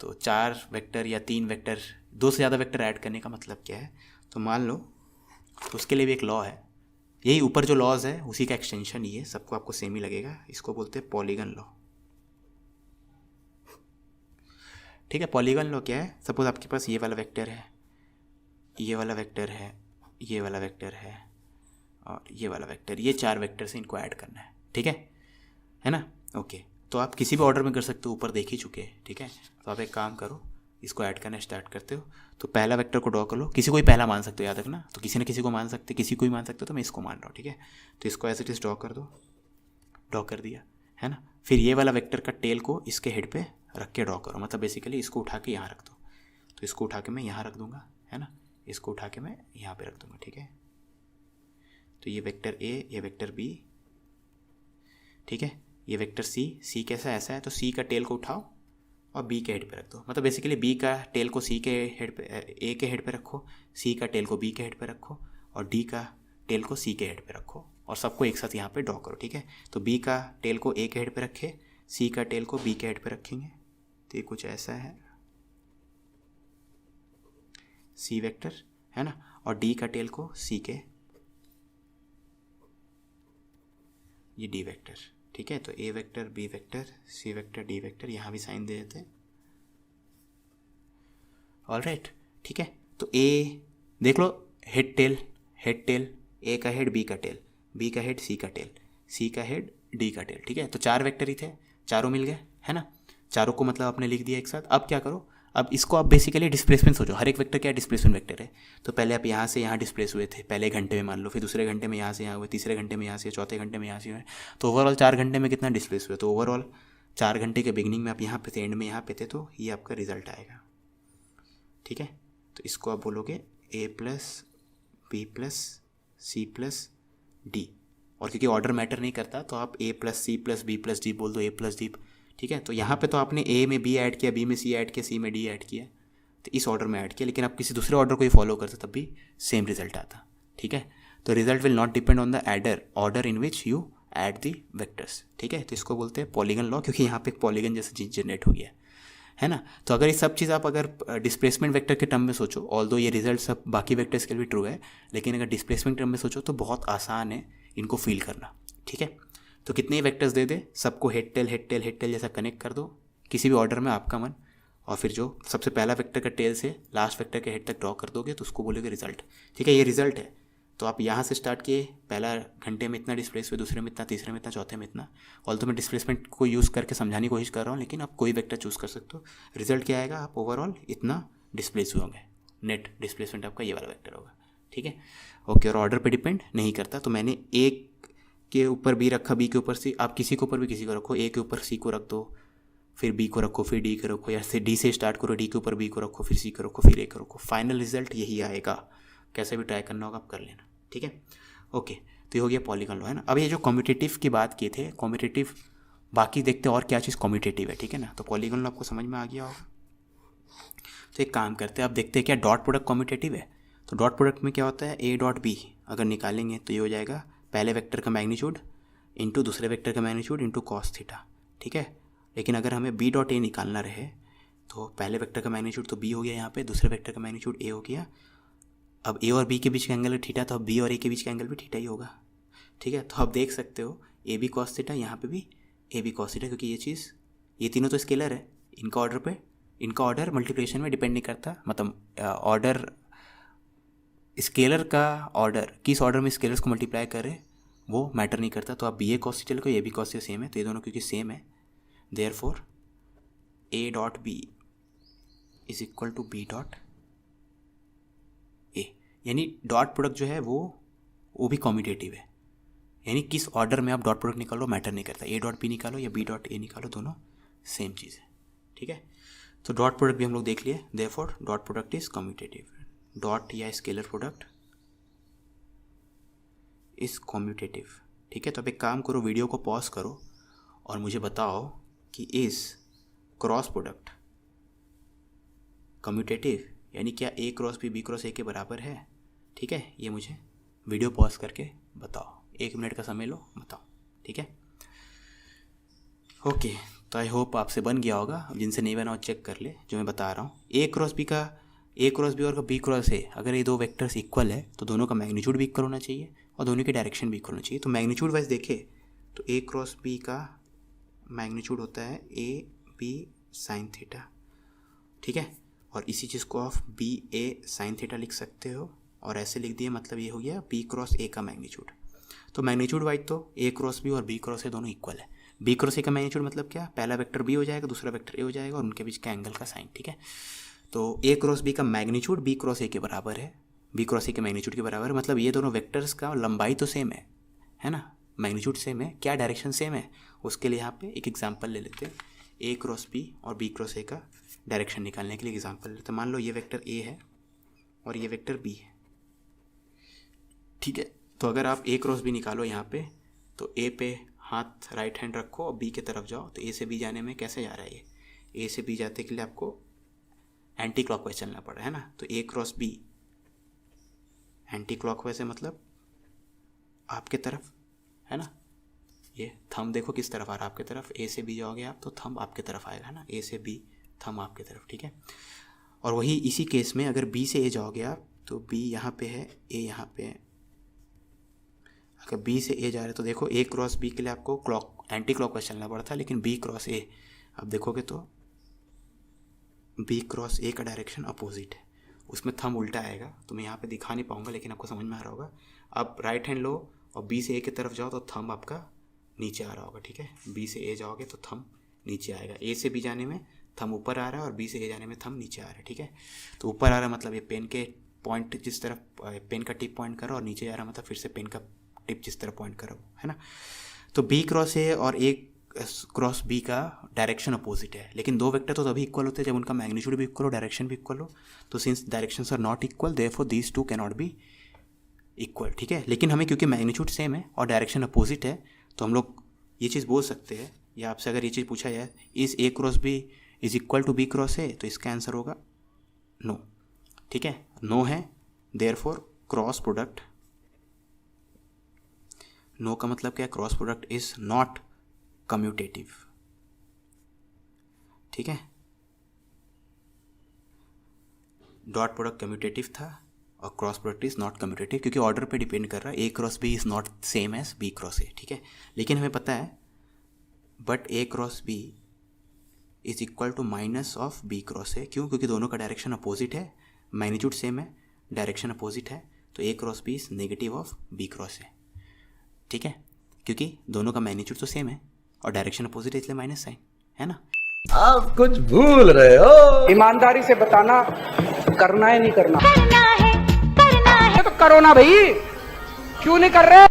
तो 4 वेक्टर या 3 वेक्टर, 2 से ज़्यादा वेक्टर ऐड करने का मतलब क्या है, तो मान लो, तो उसके लिए भी एक लॉ है, यही ऊपर जो लॉज है उसी का एक्सटेंशन ये, सबको आपको सेम ही लगेगा, इसको बोलते हैं पॉलीगन लॉ। ठीक है, पॉलीगन लॉ क्या है, सपोज आपके पास ये वाला वेक्टर है, ये वाला वेक्टर है, ये वाला वेक्टर है और ये वाला वेक्टर, ये 4 वेक्टर से इनको ऐड करना है। ठीक है ना। ओके, तो आप किसी भी ऑर्डर में कर सकते हो, ऊपर देख ही चुके हैं। ठीक है, तो आप एक काम करो, इसको ऐड करना स्टार्ट करते हो, तो पहला वेक्टर को ड्रॉ कर लो, किसी को ही पहला मान सकते हो, याद रखना, तो किसी न किसी को मान सकते, किसी को ही मान सकते हो, तो मैं इसको मान रहा हूँ। ठीक है, तो इसको ऐसे इट ड्रॉ कर दो, ड्रॉ कर दिया है ना। फिर ये वाला वेक्टर का टेल को इसके हेड पे रख के ड्रॉ करो, मतलब बेसिकली इसको उठा के यहाँ रख दो, तो इसको उठा के मैं यहाँ रख दूंगा, है ना, इसको उठा के मैं यहाँ पे रख दूंगा। ठीक है, तो ये वेक्टर ए, ये वेक्टर बी, ठीक है, ये वेक्टर सी, सी कैसा ऐसा है, तो सी का टेल को उठाओ और बी के हेड पे रख दो, मतलब बेसिकली बी का टेल को सी के हेड पे, ए के हेड पे रखो, सी का टेल को बी के हेड पे रखो और डी का टेल को सी के हेड पे रखो और सबको एक साथ यहाँ पे ड्रॉ करो। ठीक है, तो बी का टेल को ए के हेड पे रखे, सी का टेल को बी के हेड पे रखेंगे, तो ये कुछ ऐसा है सी वेक्टर, है ना, और डी का टेल को सी के, ये डी वेक्टर। ठीक है, तो ए vector, B vector, C vector, D vector, यहाँ भी साइन दे देते हैं। ऑलराइट, ठीक है, तो ए देख लो, हेड टेल, हेड टेल, ए का हेड, बी का टेल, बी का हेड, सी का टेल, सी का हेड, डी का टेल। ठीक है, तो 4 वेक्टर ही थे, चारों मिल गए, है ना, चारों को मतलब आपने लिख दिया एक साथ। अब क्या करो, अब इसको आप बेसिकली डिस्प्लेसमेंट सोचो, हर एक वेक्टर क्या डिस्प्लेसमेंट वेक्टर है, तो पहले आप यहाँ से यहाँ डिस्प्लेस हुए थे पहले घंटे में मान लो, फिर दूसरे घंटे में यहाँ से यहाँ हुए, तीसरे घंटे में यहाँ से, चौथे घंटे में यहाँ से हुए, तो ओवरऑल 4 घंटे में कितना डिस्प्लेस हुए, तो ओवरऑल 4 घंटे के बिगनिंग में आप यहाँ पे थे, एंड में यहाँ पे थे, तो ये आपका रिजल्ट आएगा। ठीक है, तो इसको आप बोलोगे A plus B plus C plus D, और क्योंकि ऑर्डर मैटर नहीं करता तो आप A plus C plus B plus D बोल दो, ए प्लस डी। ठीक है, तो यहाँ पे तो आपने ए में बी ऐड किया, बी में सी ऐड किया, सी में डी ऐड किया, तो इस ऑर्डर में ऐड किया, लेकिन आप किसी दूसरे ऑर्डर को ही फॉलो करते तब भी सेम रिजल्ट आता। ठीक है, तो result will not depend on the adder order in which you add the vectors. ठीक है, तो इसको बोलते हैं पॉलीगन लॉ, क्योंकि यहाँ पे एक पॉलीगन जैसा चीज जनरेट हो गया है ना। तो अगर ये सब चीज़ आप अगर डिस्प्लेसमेंट वेक्टर के टर्म में सोचो, ऑल्दो ये रिजल्ट सब बाकी वेक्टर्स के लिए भी ट्रू है, लेकिन अगर डिस्प्लेसमेंट टर्म में सोचो तो बहुत आसान है इनको फील करना। ठीक है, तो कितने ही वेक्टर्स दे दे, सबको head tail head tail head tail जैसा कनेक्ट कर दो किसी भी ऑर्डर में आपका मन, और फिर जो सबसे पहला वेक्टर का टेल से लास्ट वेक्टर के हेड तक ड्रॉ कर दोगे तो उसको बोलोगे रिजल्ट। ठीक है, ये रिजल्ट है, तो आप यहाँ से स्टार्ट किए, पहला घंटे में इतना डिस्प्लेस हुए, दूसरे में इतना, तीसरे में इतना, चौथे में इतना, ऑल तो मैं डिस्प्लेसमेंट को यूज़ करके समझाने की कोशिश कर रहा हूँ, लेकिन आप कोई वेक्टर चूज़ कर सकते हो। रिजल्ट क्या आएगा, आप ओवरऑल इतना डिस्प्लेस हुए होंगे, नेट डिस्प्लेसमेंट आपका ये वाला वेक्टर होगा। ठीक है, ओके, और ऑर्डर पे डिपेंड नहीं करता, तो मैंने ए के ऊपर बी रखा, बी के ऊपर सी, आप किसी के ऊपर भी किसी को रखो, ए के ऊपर सी को रख दो, फिर बी को रखो, फिर डी को रखो, या फिर डी से स्टार्ट करो, डी के ऊपर बी को रखो, फिर सी को रखो, फिर ए को रखो, फाइनल रिजल्ट यही आएगा। कैसे भी ट्राई करना होगा आप कर लेना। ठीक है, ओके, तो ये हो गया पॉलीगन लॉ, है ना। अब ये जो कम्यूटेटिव की बात किए थे, कम्यूटेटिव बाकी देखते हैं और क्या चीज़ कम्यूटेटिव है। ठीक है ना, तो पॉलीगन लॉ आपको समझ में आ गया होगा। तो एक काम करते हैं, अब देखते हैं क्या डॉट प्रोडक्ट कम्यूटेटिव है। तो डॉट प्रोडक्ट में क्या होता है, ए डॉट बी अगर निकालेंगे तो ये हो जाएगा पहले वेक्टर का मैग्नीट्यूड इंटू दूसरे वेक्टर का मैग्नीट्यूड इंटू कॉस थीटा। ठीक है, लेकिन अगर हमें बी डॉट ए निकालना रहे तो पहले वेक्टर का मैग्नीट्यूड तो बी हो गया यहाँ पे, दूसरे वेक्टर का मैग्नीट्यूड ए हो गया। अब ए और बी के बीच का एंगल है थीटा, तो अब बी और ए के बीच का एंगल भी थीटा ही होगा। ठीक है, तो आप देख सकते हो ए बी कॉस थीटा, यहाँ पे भी ए बी कॉस थीटा, क्योंकि ये चीज़, ये तीनों तो स्केलर है, इनका ऑर्डर मल्टीप्लिकेशन में डिपेंड नहीं करता, मतलब ऑर्डर स्केलर का ऑर्डर किस ऑर्डर में स्केलर्स को मल्टीप्लाई करे वो मैटर नहीं करता। तो आप बी ए कॉस थीटा को, A B cos theta same है, तो ये दोनों क्योंकि सेम है, therefore A dot B is equal to B dot A, यानी डॉट प्रोडक्ट जो है वो भी कम्यूटेटिव है, यानी किस ऑर्डर में आप डॉट प्रोडक्ट निकालो मैटर नहीं करता, ए डॉट बी निकालो या बी डॉट ए निकालो, दोनों सेम चीज़ है। ठीक है, तो डॉट प्रोडक्ट भी हम लोग देख लिए, therefore dot product is commutative, dot या स्केलर प्रोडक्ट इज कम्यूटेटिव। ठीक है, तो अब एक काम करो, वीडियो को पॉज करो और मुझे बताओ कि इज क्रॉस प्रोडक्ट कम्यूटेटिव, यानी क्या ए क्रॉस बी क्रॉस ए के बराबर है। ठीक है, ये मुझे वीडियो पॉज करके बताओ, 1 मिनट का समय लो, बताओ। ठीक है, ओके, तो आई होप आपसे बन गया होगा। अब जिनसे नहीं बना हो चेक कर ले जो मैं बता रहा हूँ। ए क्रॉस बी और बी क्रॉस ए, अगर ये दो वेक्टर्स इक्वल है तो दोनों का मैग्नीट्यूड भी इक्वल होना चाहिए और दोनों की डायरेक्शन भी इक्वल होना चाहिए। तो मैग्नीट्यूड वाइज देखें तो ए क्रॉस बी का मैग्नीट्यूड होता है ए बी साइन थीटा, ठीक है। और इसी चीज़ को आप बी ए साइन थीटा लिख सकते हो और ऐसे लिख दिए, मतलब ये हो गया बी क्रॉस ए का मैग्नीट्यूड। तो मैग्नीट्यूड वाइज तो ए क्रॉस बी और बी क्रॉस ए दोनों इक्वल है। बी क्रॉस ए का मैग्नीट्यूड मतलब क्या, पहला वेक्टर बी हो जाएगा, दूसरा वेक्टर ए हो जाएगा और उनके बीच का एंगल का साइन, ठीक है। तो ए क्रॉस बी का मैग्नीट्यूड बी क्रॉस ए के बराबर है, बी क्रॉस ए के मैग्नीट्यूड के बराबर है, मतलब ये दोनों वेक्टर्स का लंबाई तो सेम है ना, मैग्नीट्यूड सेम है, क्या डायरेक्शन सेम है। उसके लिए यहाँ पे एक एग्जांपल ले लेते हैं, ए क्रॉस बी और बी क्रॉस ए का डायरेक्शन निकालने के लिए एग्जांपल लेते हैं। मान लो ये वेक्टर ए है और ये वेक्टर बी है, ठीक है। तो अगर आप ए क्रॉस बी निकालो यहाँ पे, तो ए पे हाथ राइट हैंड रखो और बी की तरफ जाओ, तो ए से बी जाने में कैसे जा रहा है, ये ए से बी जाते के लिए आपको एंटी क्लॉकवाइज चलना पड़ रहा है ना। तो ए क्रॉस बी एंटी क्लॉकवाइज है, मतलब आपके तरफ है ना। ये थंब देखो किस तरफ आ रहा है, आपके तरफ। ए से बी जाओगे आप तो थंब आपके तरफ आएगा ना, ए से बी थंब आपके तरफ, ठीक है। और वही इसी केस में अगर बी से ए जाओगे आप तो बी यहाँ पे है, ए यहाँ पे है। अगर बी से ए जा रहे तो देखो ए क्रॉस बी के लिए आपको एंटी क्लॉकवाइज चलना पड़ता है, लेकिन बी क्रॉस ए अब देखोगे तो बी क्रॉस ए का डायरेक्शन अपोजिट है, उसमें थंब उल्टा आएगा। तो मैं यहाँ पे दिखा नहीं पाऊँगा लेकिन आपको समझ में आ रहा होगा। आप राइट हैंड लो और बी से ए की तरफ जाओ तो थंब आपका नीचे आ रहा होगा, ठीक है। बी से ए जाओगे तो थंब नीचे आएगा, ए से बी जाने में थंब ऊपर आ रहा है और बी से ए जाने में थंब नीचे आ रहा है, ठीक है। तो ऊपर आ रहा है मतलब ये पेन के पॉइंट जिस तरफ पेन का टिप पॉइंट करो, और नीचे जा रहा है मतलब फिर से पेन का टिप जिस तरफ पॉइंट करो, है ना। तो बी क्रॉस ए और ए क्रॉस बी का डायरेक्शन अपोजिट है, लेकिन दो वेक्टर तो तभी इक्वल होते हैं जब उनका मैग्नीट्यूड भी इक्वल हो, डायरेक्शन भी इक्वल हो। तो since directions are not equal therefore these two can not be equal, ठीक है। लेकिन हमें क्योंकि मैग्नीट्यूड सेम है और डायरेक्शन अपोजिट है तो हम लोग ये चीज़ बोल सकते हैं, या आपसे अगर ये चीज़ पूछा जाए is A cross B is equal to B cross A, तो इसका आंसर होगा नो, ठीक है। नो है, देयरफॉर क्रॉस प्रोडक्ट, नो का मतलब क्या है, cross product is not commutative, ठीक है। डॉट प्रोडक्ट कम्यूटेटिव था और cross product is not commutative, क्योंकि ऑर्डर पे डिपेंड कर रहा है। A cross B is not same as B cross A, ठीक है। लेकिन हमें पता है but A cross B is equal to minus of B cross A, क्यों, क्योंकि दोनों का डायरेक्शन अपोजिट है, मैग्नीट्यूड सेम है, डायरेक्शन अपोजिट है। तो ए cross B is negative of B cross A, ठीक है, क्योंकि दोनों का मैग्नीट्यूड तो सेम है और डायरेक्शन अपोजिट है, इसलिए माइनस साइन, है ना। आप कुछ भूल रहे हो। ईमानदारी से बताना, करना है नहीं करना, करना है तो करो ना भाई, क्यों नहीं कर रहे।